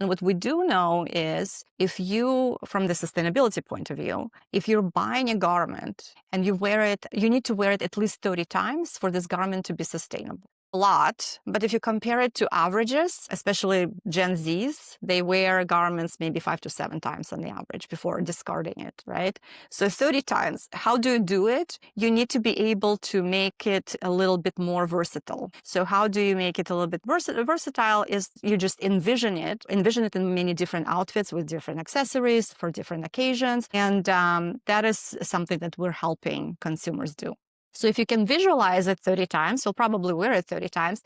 And what we do know is if you, from the sustainability point of view, if you're buying a garment and you wear it, you need to wear it at least 30 times for this garment to be sustainable. A lot, but if you compare it to averages, especially Gen Zs, they wear garments maybe 5 to 7 times on the average before discarding it, right? So 30 times. How do you do it? You need to be able to make it a little bit more versatile. So how do you make it a little bit versatile is you just envision it in many different outfits with different accessories for different occasions. And that is something that we're helping consumers do. So if you can visualize it 30 times, you'll probably wear it 30 times.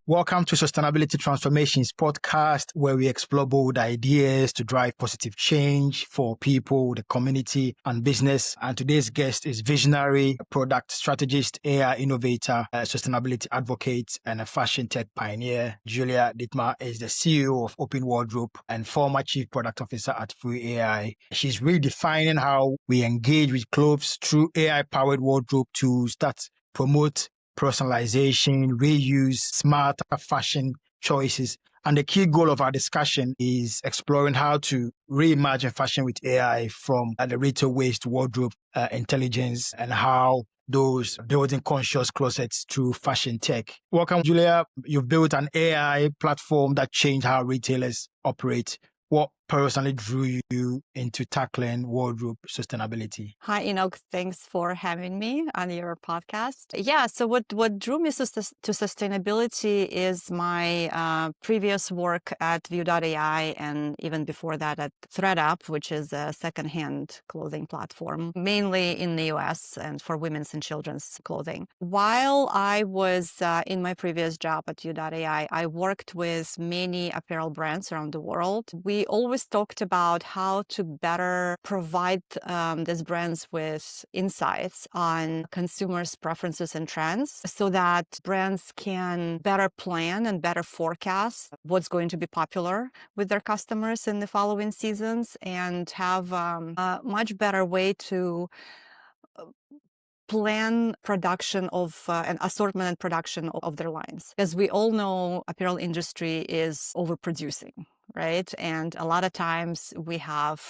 Welcome to Sustainability Transformations podcast, where we explore bold ideas to drive positive change for people, the community, and business. And today's guest is visionary, product strategist, AI innovator, a sustainability advocate, and a fashion tech pioneer. Julia Dietmar is the CEO of OpenWardrobe and former chief product officer at Vue.ai. She's redefining how we engage with clothes through AI-powered wardrobe tools that promote personalization, reuse, smarter fashion choices. And the key goal of our discussion is exploring how to reimagine fashion with AI from the retail waste to wardrobe intelligence and how those building conscious closets through fashion tech. Welcome, Julia. You've built an AI platform that changed how retailers operate. What personally drew you into tackling wardrobe sustainability? Hi, Enoch. Thanks for having me on your podcast. Yeah, so what drew me to sustainability is my previous work at Vue.ai and even before that at ThredUp, which is a secondhand clothing platform, mainly in the US and for women's and children's clothing. While I was in my previous job at Vue.ai, I worked with many apparel brands around the world. We always talked about how to better provide these brands with insights on consumers' preferences and trends so that brands can better plan and better forecast what's going to be popular with their customers in the following seasons and have a much better way to plan production of an assortment and production of their lines. As we all know, apparel industry is overproducing, right? And a lot of times we have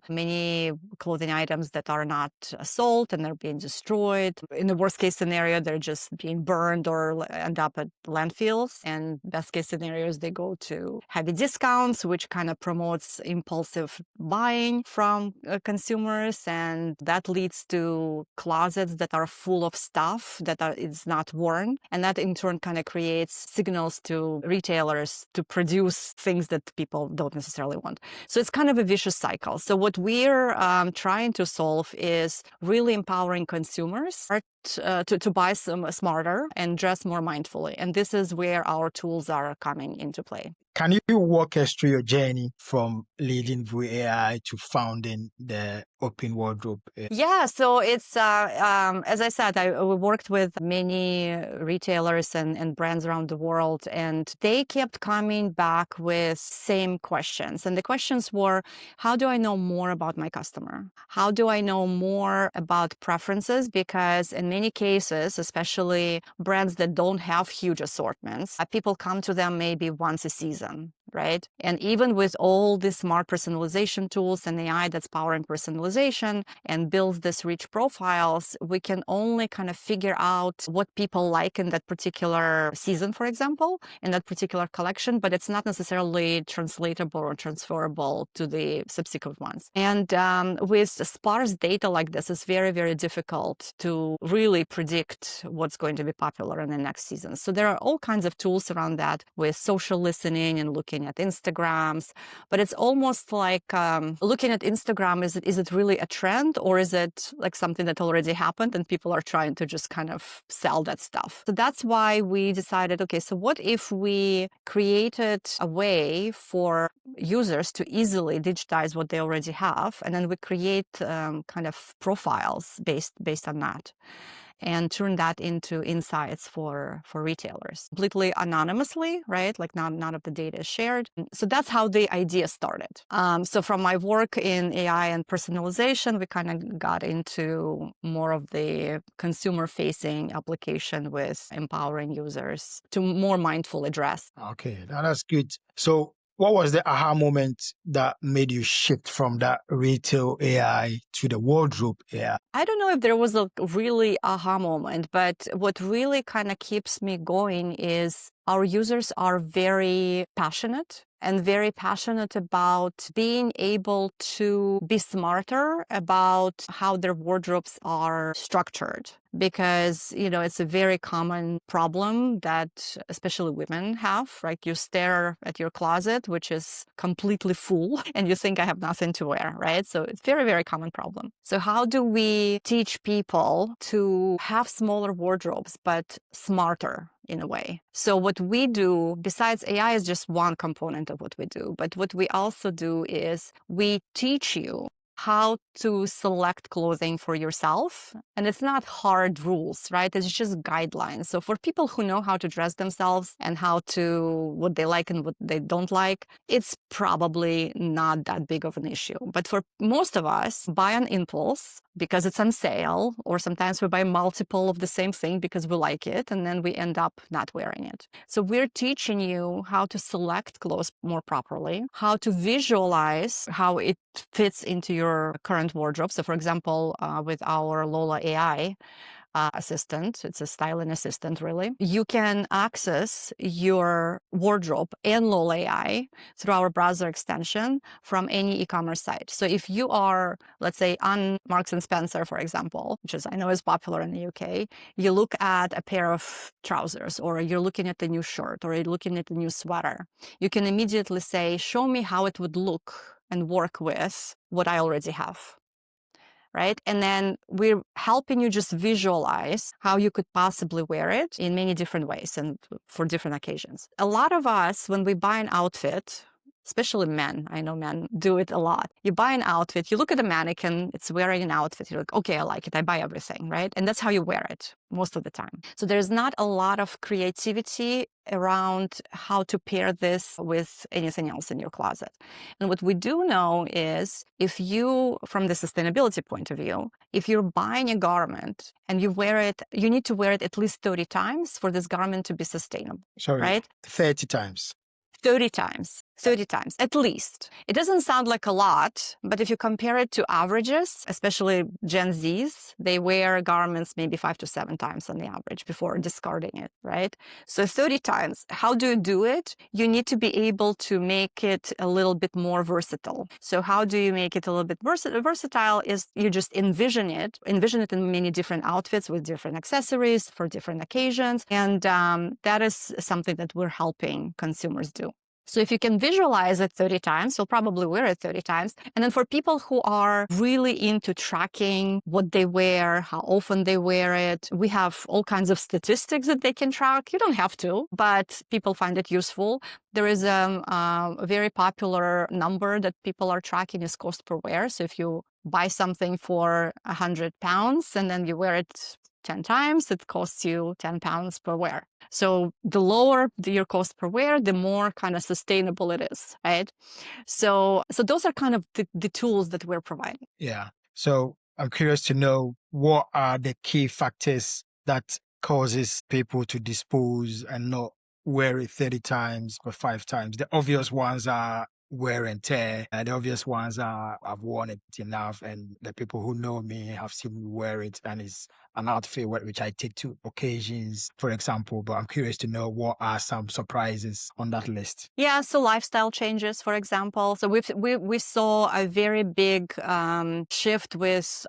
many clothing items that are not sold and they're being destroyed. In the worst case scenario, they're just being burned or end up at landfills. And best case scenarios, they go to heavy discounts, which kind of promotes impulsive buying from consumers. And that leads to closets that are full of stuff that is not worn. And that in turn kind of creates signals to retailers to produce things that people don't necessarily want. So it's kind of a vicious cycle. So what we're trying to solve is really empowering consumers to buy some smarter and dress more mindfully. And this is where our tools are coming into play. Can you walk us through your journey from leading Vue.ai to founding the OpenWardrobe? Yeah, so it's, as I said, we worked with many retailers and brands around the world, and they kept coming back with same questions. And the questions were, how do I know more about my customer? How do I know more about preferences? Because in many cases, especially brands that don't have huge assortments, people come to them maybe once a season, right? And even with all the smart personalization tools and AI that's powering personalization and builds this rich profiles, we can only kind of figure out what people like in that particular season, for example, in that particular collection, but it's not necessarily translatable or transferable to the subsequent ones. And with sparse data like this, it's very, very difficult to really predict what's going to be popular in the next season. So there are all kinds of tools around that with social listening and looking at Instagrams, but it's almost like looking at Instagram, is it really a trend or is it like something that already happened and people are trying to just kind of sell that stuff? So that's why we decided, okay, so what if we created a way for users to easily digitize what they already have, and then we create kind of profiles based on that. and turn that into insights for retailers, completely anonymously, right? Like none of the data is shared. So that's how the idea started. So from my work in AI and personalization, we kind of got into more of the consumer-facing application with empowering users to more mindful address. Okay, that's good. So what was the aha moment that made you shift from that retail AI to the wardrobe AI? I don't know if there was a really aha moment, but what really kind of keeps me going is our users are very passionate and very passionate about being able to be smarter about how their wardrobes are structured. Because, it's a very common problem that especially women have, right? You stare at your closet, which is completely full, and you think I have nothing to wear, right? So it's very, very common problem. So how do we teach people to have smaller wardrobes, but smarter in a way? So what we do, besides AI is just one component of what we do, but what we also do is we teach you how to select clothing for yourself. And it's not hard rules, right? It's just guidelines. So for people who know how to dress themselves and what they like and what they don't like, it's probably not that big of an issue. But for most of us, buy on impulse because it's on sale, or sometimes we buy multiple of the same thing because we like it, and then we end up not wearing it. So we're teaching you how to select clothes more properly, how to visualize how it fits into your current wardrobe. So for example, with our Lola AI assistant, it's a styling assistant really, you can access your wardrobe and Lola AI through our browser extension from any e-commerce site. So if you are, let's say, on Marks and Spencer, for example, which I know is popular in the UK, you look at a pair of trousers, or you're looking at the new shirt, or you're looking at the new sweater, you can immediately say, show me how it would look and work with what I already have. Right? And then we're helping you just visualize how you could possibly wear it in many different ways and for different occasions. A lot of us, when we buy an outfit, especially men, I know men do it a lot. You buy an outfit, you look at a mannequin, it's wearing an outfit, you're like, okay, I like it, I buy everything, right? And that's how you wear it most of the time. So there's not a lot of creativity around how to pair this with anything else in your closet. And what we do know is if you, from the sustainability point of view, if you're buying a garment and you wear it, you need to wear it at least 30 times for this garment to be sustainable. Sorry, right? 30 times. 30 times. 30 times, at least. It doesn't sound like a lot, but if you compare it to averages, especially Gen Zs, they wear garments maybe 5 to 7 times on the average before discarding it, right? So 30 times. How do you do it? You need to be able to make it a little bit more versatile. So how do you make it a little bit versatile is you just envision it in many different outfits with different accessories for different occasions. And that is something that we're helping consumers do. So if you can visualize it 30 times, you'll probably wear it 30 times. And then for people who are really into tracking what they wear, how often they wear it, we have all kinds of statistics that they can track. You don't have to, but people find it useful. There is a very popular number that people are tracking is cost per wear. So if you buy something for 100 pounds and then you wear it 10 times, it costs you 10 pounds per wear. So the lower your cost per wear, the more kind of sustainable it is, right? So those are kind of the tools that we're providing. Yeah. So I'm curious to know, what are the key factors that causes people to dispose and not wear it 30 times or 5 times? The obvious ones are wear and tear, and the obvious ones are I've worn it enough, and the people who know me have seen me wear it, and it's an outfit which I take to occasions, for example. But I'm curious to know, what are some surprises on that list? Yeah, so lifestyle changes, for example. So we saw a very big shift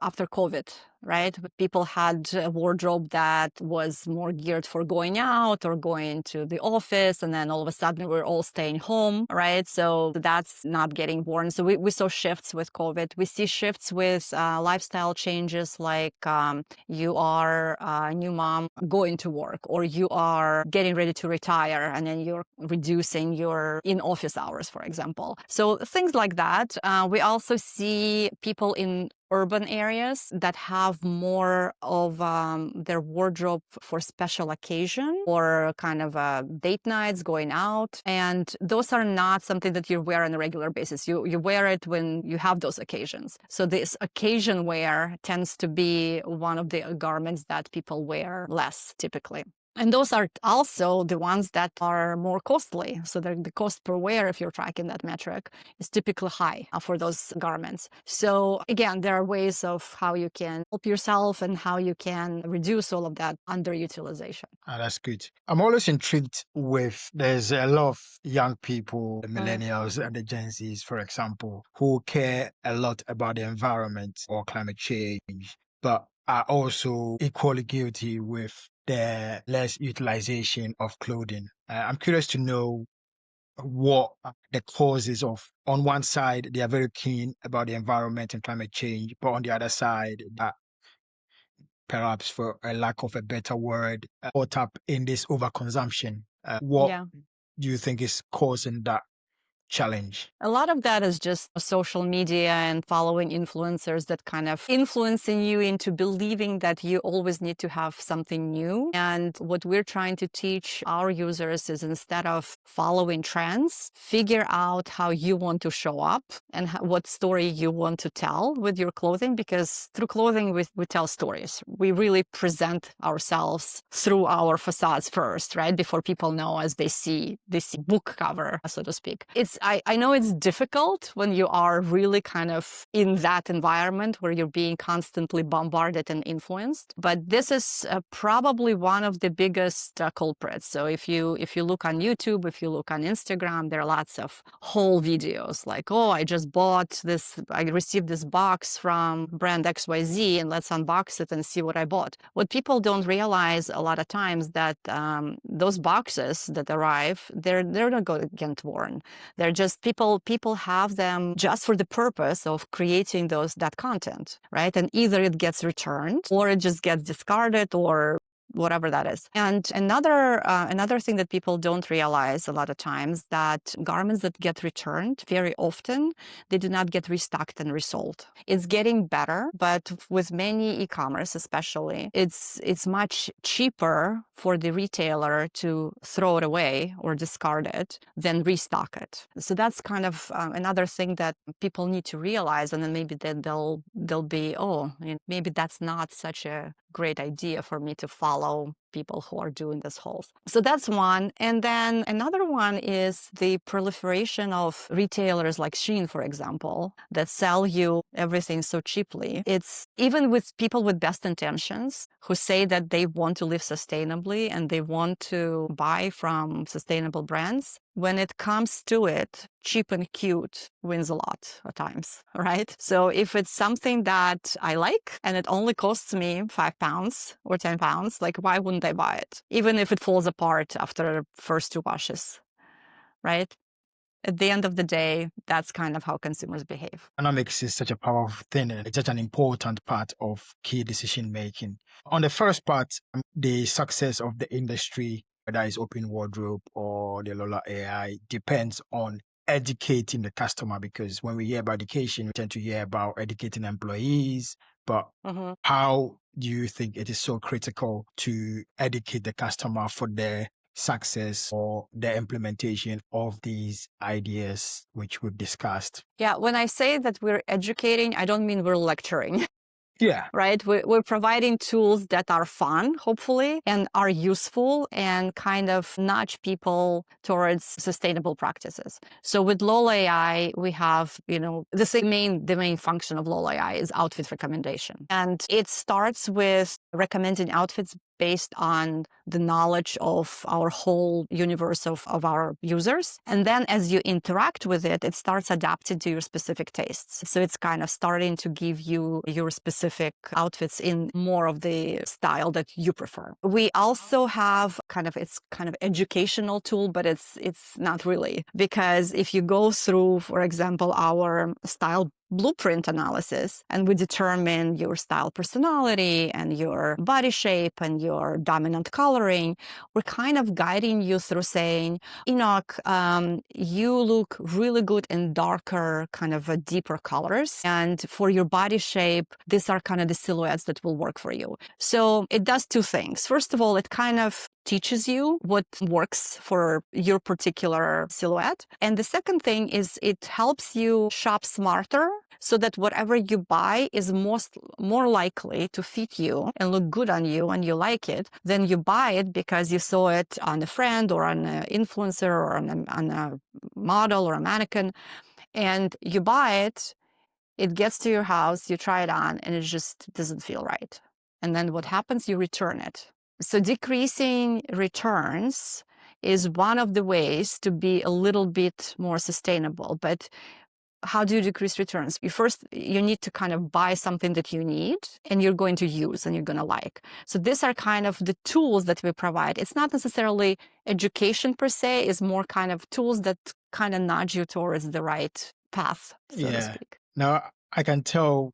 after COVID, right? People had a wardrobe that was more geared for going out or going to the office, and then all of a sudden we're all staying home, right? So that's not getting worn. So we saw shifts with COVID. We see shifts with lifestyle changes, like you are a new mom going to work, or you are getting ready to retire, and then you're reducing your in-office hours, for example. So things like that. We also see people in urban areas that have more of their wardrobe for special occasion or kind of date nights, going out. And those are not something that you wear on a regular basis. You wear it when you have those occasions. So this occasion wear tends to be one of the garments that people wear less typically. And those are also the ones that are more costly. So the cost per wear, if you're tracking that metric, is typically high for those garments. So again, there are ways of how you can help yourself and how you can reduce all of that underutilization. That's good. I'm always intrigued with there's a lot of young people, the millennials and the Gen Zs, for example, who care a lot about the environment or climate change, but are also equally guilty with the less utilization of clothing. I'm curious to know what are the causes of, on one side, they are very keen about the environment and climate change, but on the other side, perhaps for a lack of a better word, caught up in this overconsumption. What Yeah. do you think is causing that challenge? A lot of that is just social media and following influencers that kind of influencing you into believing that you always need to have something new. And what we're trying to teach our users is, instead of following trends, figure out how you want to show up and what story you want to tell with your clothing, because through clothing, we tell stories. We really present ourselves through our facades first, right? Before people know, as they see this book cover, so to speak. I know it's difficult when you are really kind of in that environment where you're being constantly bombarded and influenced. But this is probably one of the biggest culprits. So if you look on YouTube, if you look on Instagram, there are lots of whole videos like, oh, I just bought this, I received this box from brand XYZ and let's unbox it and see what I bought. What people don't realize a lot of times that those boxes that arrive, they're not going to get worn. They're just people have them just for the purpose of creating that content, right? And either it gets returned or it just gets discarded or whatever that is. And another thing that people don't realize a lot of times, that garments that get returned, very often they do not get restocked and resold. It's getting better, but with many e-commerce especially, it's much cheaper for the retailer to throw it away or discard it than restock it. So that's kind of another thing that people need to realize, and then maybe then they'll be, oh, maybe that's not such a great idea for me to follow people who are doing this whole. So that's one. And then another one is the proliferation of retailers like Shein, for example, that sell you everything so cheaply. It's even with people with best intentions who say that they want to live sustainably and they want to buy from sustainable brands. When it comes to it, cheap and cute wins a lot at times, right? So if it's something that I like and it only costs me £5 or £10, like, why wouldn't I buy it? Even if it falls apart after the first 2 washes, right? At the end of the day, that's kind of how consumers behave. Economics is such a powerful thing and it's such an important part of key decision making. On the first part, the success of the industry, whether it's OpenWardrobe or the Lola AI, depends on educating the customer, because when we hear about education, we tend to hear about educating employees. But how do you think it is so critical to educate the customer for their success or the implementation of these ideas which we've discussed? Yeah, when I say that we're educating, I don't mean we're lecturing. Yeah. Right? We're providing tools that are fun, hopefully, and are useful and kind of nudge people towards sustainable practices. So with Lola AI, we have, the main function of Lola AI is outfit recommendation. And it starts with recommending outfits based on the knowledge of our whole universe of our users. And then as you interact with it, it starts adapting to your specific tastes. So it's kind of starting to give you your specific outfits in more of the style that you prefer. We also have it's kind of educational tool, but it's not really. Because if you go through, for example, our style blueprint analysis, and we determine your style personality and your body shape and your dominant coloring. We're kind of guiding you through saying, Enoch, you look really good in darker, kind of deeper colors. And for your body shape, these are kind of the silhouettes that will work for you. So it does two things. First of all, it kind of teaches you what works for your particular silhouette. And the second thing is it helps you shop smarter so that whatever you buy is more likely to fit you and look good on you and you like it than you buy it because you saw it on a friend or on an influencer or on a model or a mannequin, and you buy it, it gets to your house, you try it on, and it just doesn't feel right. And then what happens? You return it. So decreasing returns is one of the ways to be a little bit more sustainable. But how do you decrease returns? You need to kind of buy something that you need and you're going to use and you're going to like. So these are kind of the tools that we provide. It's not necessarily education per se, it's more kind of tools that kind of nudge you towards the right path, so to speak. Now, I can tell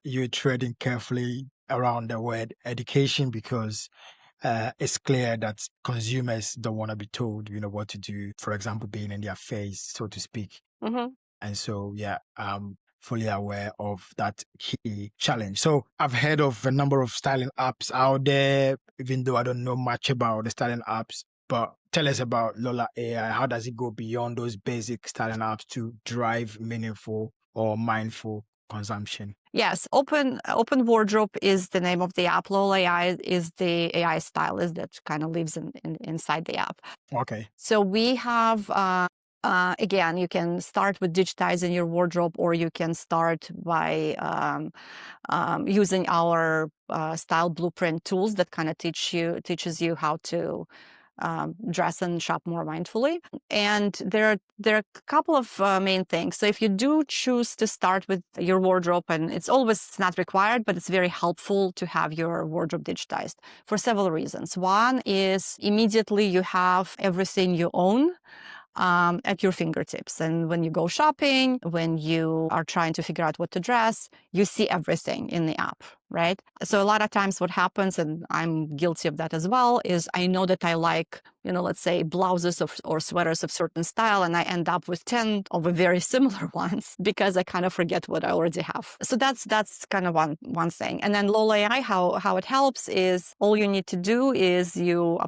you're treading carefully around the word education because it's clear that consumers don't want to be told, what to do, for example, being in their face, so to speak. Mm-hmm. And so, I'm fully aware of that key challenge. So I've heard of a number of styling apps out there, even though I don't know much about the styling apps. But tell us about Lola AI. How does it go beyond those basic styling apps to drive meaningful or mindful consumption? Yes, OpenWardrobe is the name of the app. Lola AI is the AI stylist that kind of lives inside the app. Okay. So we have, again, you can start with digitizing your wardrobe, or you can start by using our style blueprint tools that kind of teaches you how to dress and shop more mindfully. And there are a couple of main things. So if you do choose to start with your wardrobe, and it's not required, but it's very helpful to have your wardrobe digitized for several reasons. One is immediately you have everything you own at your fingertips. And when you go shopping, when you are trying to figure out what to dress, you see everything in the app, right? So a lot of times what happens, and I'm guilty of that as well, is I know that I like, let's say blouses or sweaters of certain style, and I end up with 10 of a very similar ones because I kind of forget what I already have. So that's kind of one thing. And then Lola AI, how it helps is all you need to do is you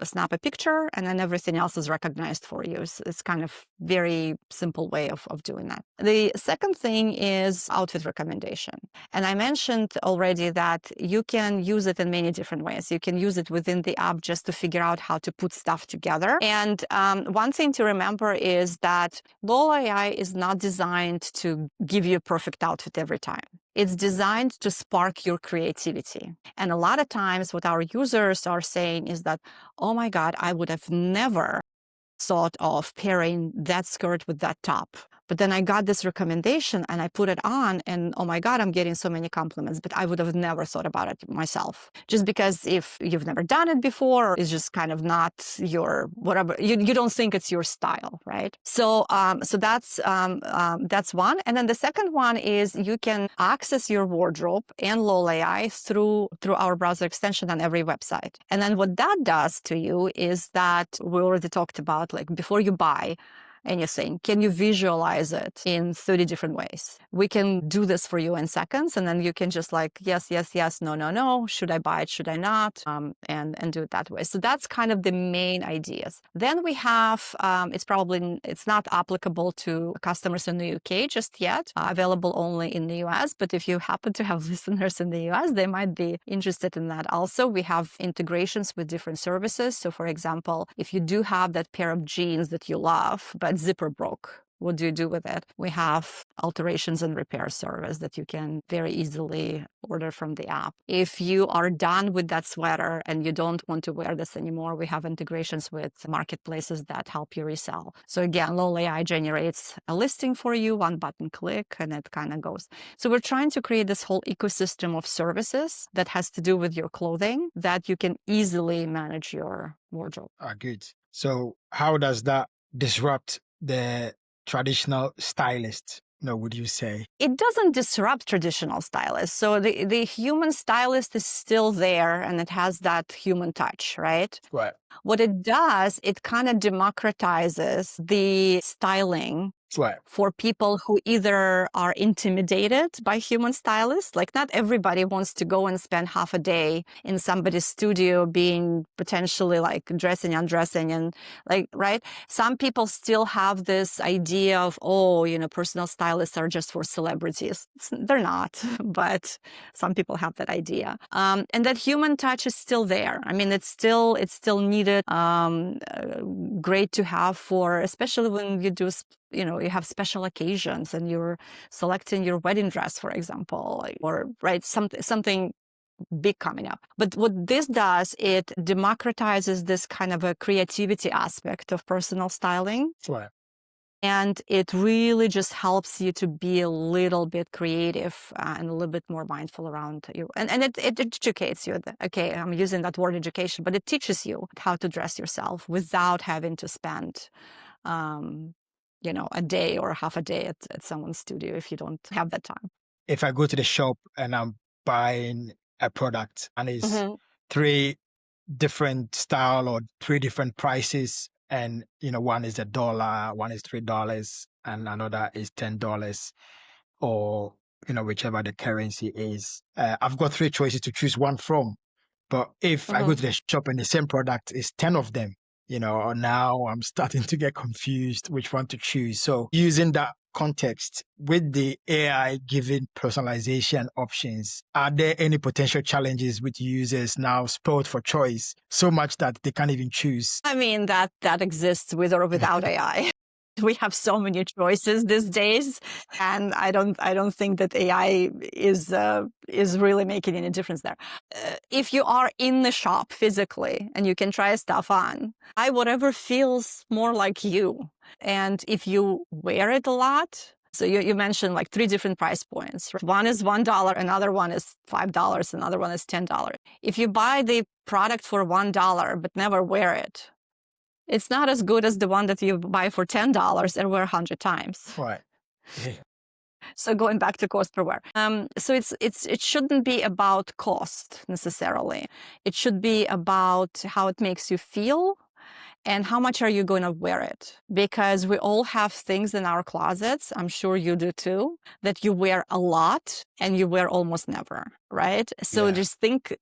snap a picture, and then everything else is recognized for you. It's kind of very simple way of doing that. The second thing is outfit recommendation. And I mentioned already that you can use it in many different ways. You can use it within the app just to figure out how to put stuff together. And one thing to remember is that Lola AI is not designed to give you a perfect outfit every time. It's designed to spark your creativity. And a lot of times what our users are saying is that, oh my God, I would have never thought of pairing that skirt with that top. But then I got this recommendation and I put it on, and oh my God, I'm getting so many compliments, but I would have never thought about it myself. Just because if you've never done it before, it's just kind of not your, whatever, you don't think it's your style, right? So that's one. And then the second one is you can access your wardrobe and Lola AI through our browser extension on every website. And then what that does to you is that we already talked about, like before you buy anything, can you visualize it in 30 different ways? We can do this for you in seconds, and then you can just like, yes, yes, yes, no, no, no, should I buy it, should I not, and do it that way. So that's kind of the main ideas. Then we have, it's not applicable to customers in the UK just yet, available only in the US, but if you happen to have listeners in the US, they might be interested in that also. We have integrations with different services. So for example, if you do have that pair of jeans that you love, but zipper broke, what do you do with it? We have alterations and repair service that you can very easily order from the app. If you are done with that sweater and you don't want to wear this anymore, we have integrations with marketplaces that help you resell. So again, Lola AI generates a listing for you, one button click, and it kind of goes. So we're trying to create this whole ecosystem of services that has to do with your clothing that you can easily manage your wardrobe. Good. So how does that disrupt the traditional stylist? would you say? It doesn't disrupt traditional stylists. So the human stylist is still there and it has that human touch, right? Right. What it does, it kind of democratizes the styling Right. for people who either are intimidated by human stylists, like not everybody wants to go and spend half a day in somebody's studio being potentially like dressing, undressing, and like, right? Some people still have this idea of, oh, personal stylists are just for celebrities. They're not, but some people have that idea. And that human touch is still there. I mean, it's still needed, great to have for, especially when you do you have special occasions and you're selecting your wedding dress, for example, or right, something big coming up. But what this does, it democratizes this kind of a creativity aspect of personal styling. Right. And it really just helps you to be a little bit creative and a little bit more mindful around you. And it educates you. Okay, I'm using that word education, but it teaches you how to dress yourself without having to spend a day or half a day at someone's studio if you don't have that time. If I go to the shop and I'm buying a product and it's three different style or three different prices, and one is $1, one is $3, and another is $10, or whichever the currency is, I've got three choices to choose one from. But if I go to the shop and the same product is 10 of them, now I'm starting to get confused which one to choose. So using that context with the AI giving personalization options, are there any potential challenges with users now spoiled for choice so much that they can't even choose? I mean, that exists with or without AI. We have so many choices these days, and I don't think that AI is really making any difference there. If you are in the shop physically and you can try stuff on, buy whatever feels more like you. And if you wear it a lot, so you mentioned like three different price points. One is $1, another one is $5, another one is $10. If you buy the product for $1 but never wear it, it's not as good as the one that you buy for $10 and wear 100 times. Right. So going back to cost per wear. So it shouldn't be about cost necessarily. It should be about how it makes you feel and how much are you going to wear it? Because we all have things in our closets, I'm sure you do too, that you wear a lot and you wear almost never, right? So just think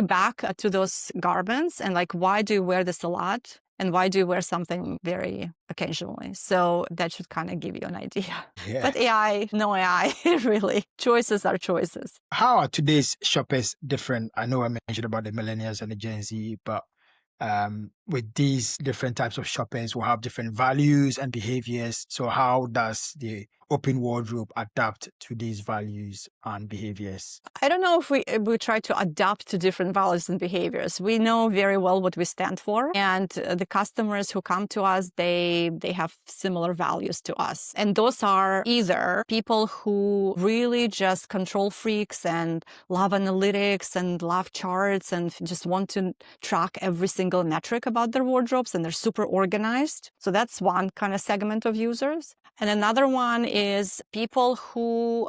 back to those garments and like, why do you wear this a lot? And why do you wear something very occasionally? So that should kind of give you an idea. Yeah. But AI, no AI, really. Choices are choices. How are today's shoppers different? I know I mentioned about the millennials and the Gen Z, but with these different types of shoppers will have different values and behaviors. So how does the open wardrobe adapt to these values and behaviors? I don't know if we try to adapt to different values and behaviors. We know very well what we stand for, and the customers who come to us, they have similar values to us. And those are either people who really just control freaks and love analytics and love charts and just want to track every single metric about their wardrobes, and they're super organized. So that's one kind of segment of users. And another one is people who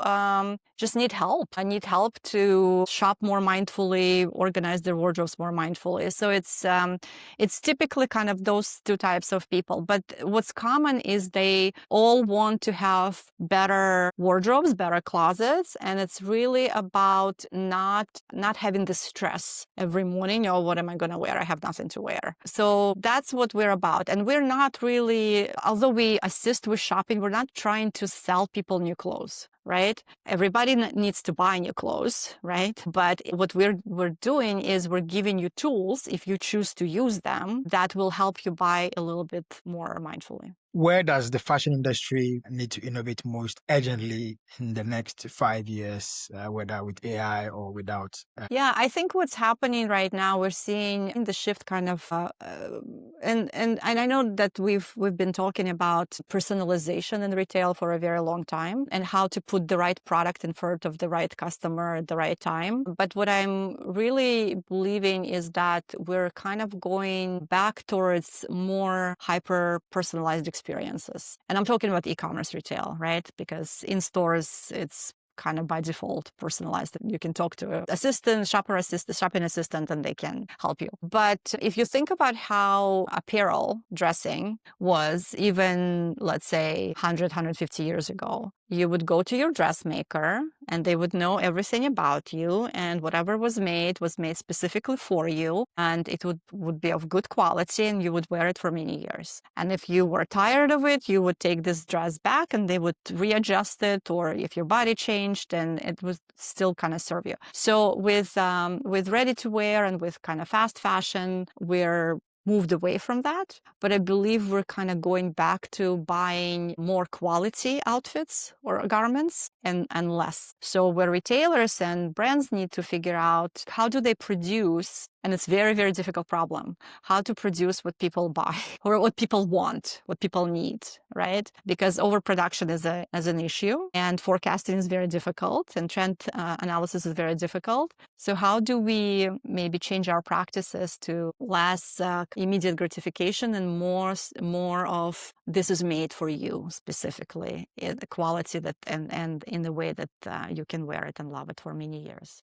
just need help. I need help to shop more mindfully, organize their wardrobes more mindfully. So it's typically kind of those two types of people. But what's common is they all want to have better wardrobes, better closets, and it's really about not having the stress every morning. Oh, what am I going to wear? I have nothing to wear. So that's what we're about. And we're not really, although we assist with shopping, we're not trying to sell people new clothes, right? Everybody needs to buy new clothes, right? But what we're doing is we're giving you tools, if you choose to use them, that will help you buy a little bit more mindfully. Where does the fashion industry need to innovate most urgently in the next 5 years, whether with AI or without? Yeah, I think what's happening right now, we're seeing the shift kind of, and I know that we've been talking about personalization in retail for a very long time and how to put put the right product in front of the right customer at the right time. But what I'm really believing is that we're kind of going back towards more hyper personalized experiences. And I'm talking about e-commerce retail, right? Because in stores, it's kind of by default personalized. You can talk to an assistant, shopping assistant, and they can help you. But if you think about how apparel dressing was even, let's say, 150 years ago, you would go to your dressmaker and they would know everything about you, and whatever was made specifically for you, and it would be of good quality, and you would wear it for many years. And if you were tired of it, you would take this dress back and they would readjust it, or if your body changed, then it would still kind of serve you. So with ready to wear and with kind of fast fashion, we're moved away from that, but I believe we're kind of going back to buying more quality outfits or garments and less. So where retailers and brands need to figure out how do they produce, and it's very, very difficult problem, how to produce what people buy or what people want, what people need, right? Because overproduction is an issue, and forecasting is very difficult, and trend analysis is very difficult. So how do we maybe change our practices to less immediate gratification and more of this is made for you specifically, in the quality that and in the way that you can wear it and love it for many years.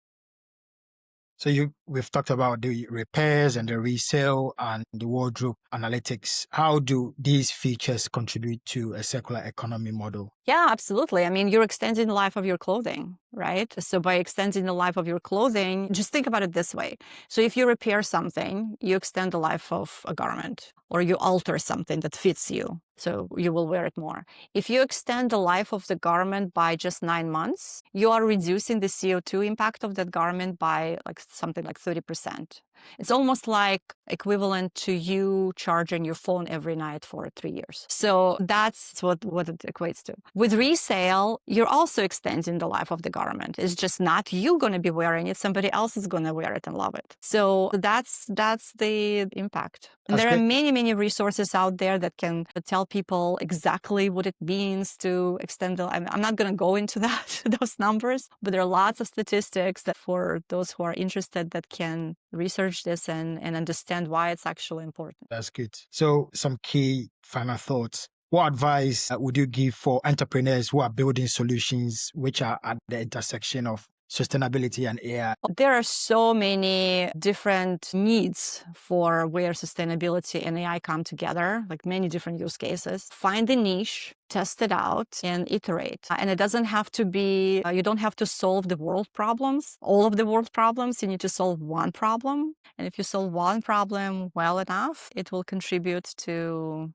So we've talked about the repairs and the resale and the wardrobe analytics. How do these features contribute to a circular economy model? Yeah, absolutely. I mean, you're extending the life of your clothing, right? So by extending the life of your clothing, just think about it this way. So if you repair something, you extend the life of a garment, or you alter something that fits you, so you will wear it more. If you extend the life of the garment by just 9 months, you are reducing the CO2 impact of that garment by something like 30%. It's almost like equivalent to you charging your phone every night for 3 years. So that's what it equates to. With resale, you're also extending the life of the garment. It's just not you going to be wearing it, somebody else is going to wear it and love it. So that's the impact. And That's there are great. many resources out there that can tell people exactly what it means to extend the. I'm not going to go into those numbers, but there are lots of statistics that for those who are interested that can research this and understand why it's actually important. That's good. So some key final thoughts. What advice would you give for entrepreneurs who are building solutions which are at the intersection of sustainability and AI? There are so many different needs for where sustainability and AI come together, like many different use cases. Find the niche, test it out, and iterate. And it doesn't have to be, you don't have to solve the world problems, all of the world problems. You need to solve one problem. And if you solve one problem well enough, it will contribute to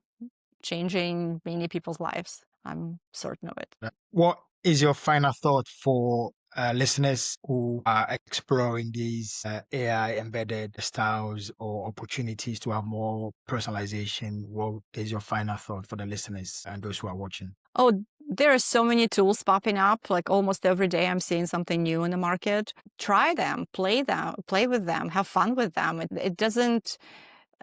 changing many people's lives. I'm certain of it. What is your final thought for listeners who are exploring these AI embedded styles or opportunities to have more personalization? What is your final thought for the listeners and those who are watching? Oh, there are so many tools popping up. Like almost every day, I'm seeing something new in the market. Try them, play with them, have fun with them. It doesn't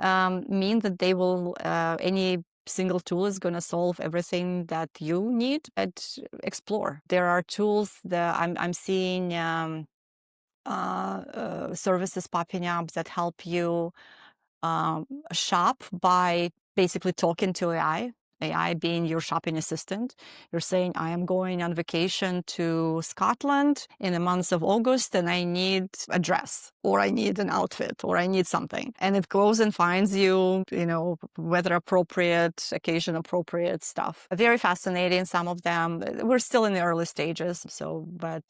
mean that they will any single tool is going to solve everything that you need, but explore. There are tools that I'm seeing services popping up that help you shop by basically talking to AI. AI being your shopping assistant. You're saying, I am going on vacation to Scotland in the month of August and I need a dress or I need an outfit or I need something. And it goes and finds you, weather appropriate, occasion appropriate stuff. Very fascinating, some of them. We're still in the early stages, but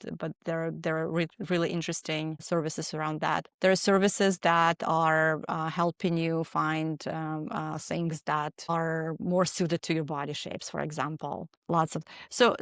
there are really interesting services around that. There are services that are helping you find things that are more suited to your body shapes, for example. So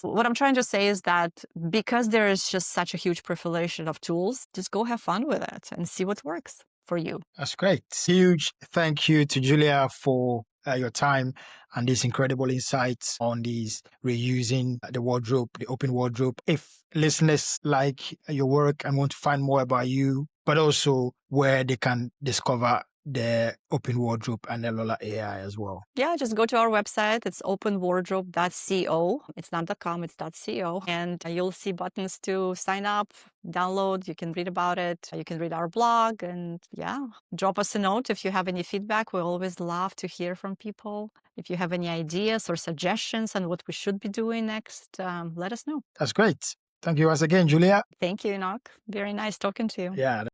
what I'm trying to say is that because there is just such a huge proliferation of tools, just go have fun with it and see what works for you. That's great. Huge thank you to Julia for your time and these incredible insights on these reusing the wardrobe, the open wardrobe. If listeners like your work and want to find more about you, but also where they can discover the OpenWardrobe and the Lola AI as well? Yeah, just go to our website. It's openwardrobe.co. It's not .com, it's .co. And you'll see buttons to sign up, download. You can read about it. You can read our blog. And yeah, drop us a note if you have any feedback. We always love to hear from people. If you have any ideas or suggestions on what we should be doing next, let us know. That's great. Thank you once again, Julia. Thank you, Enoch. Very nice talking to you. Yeah.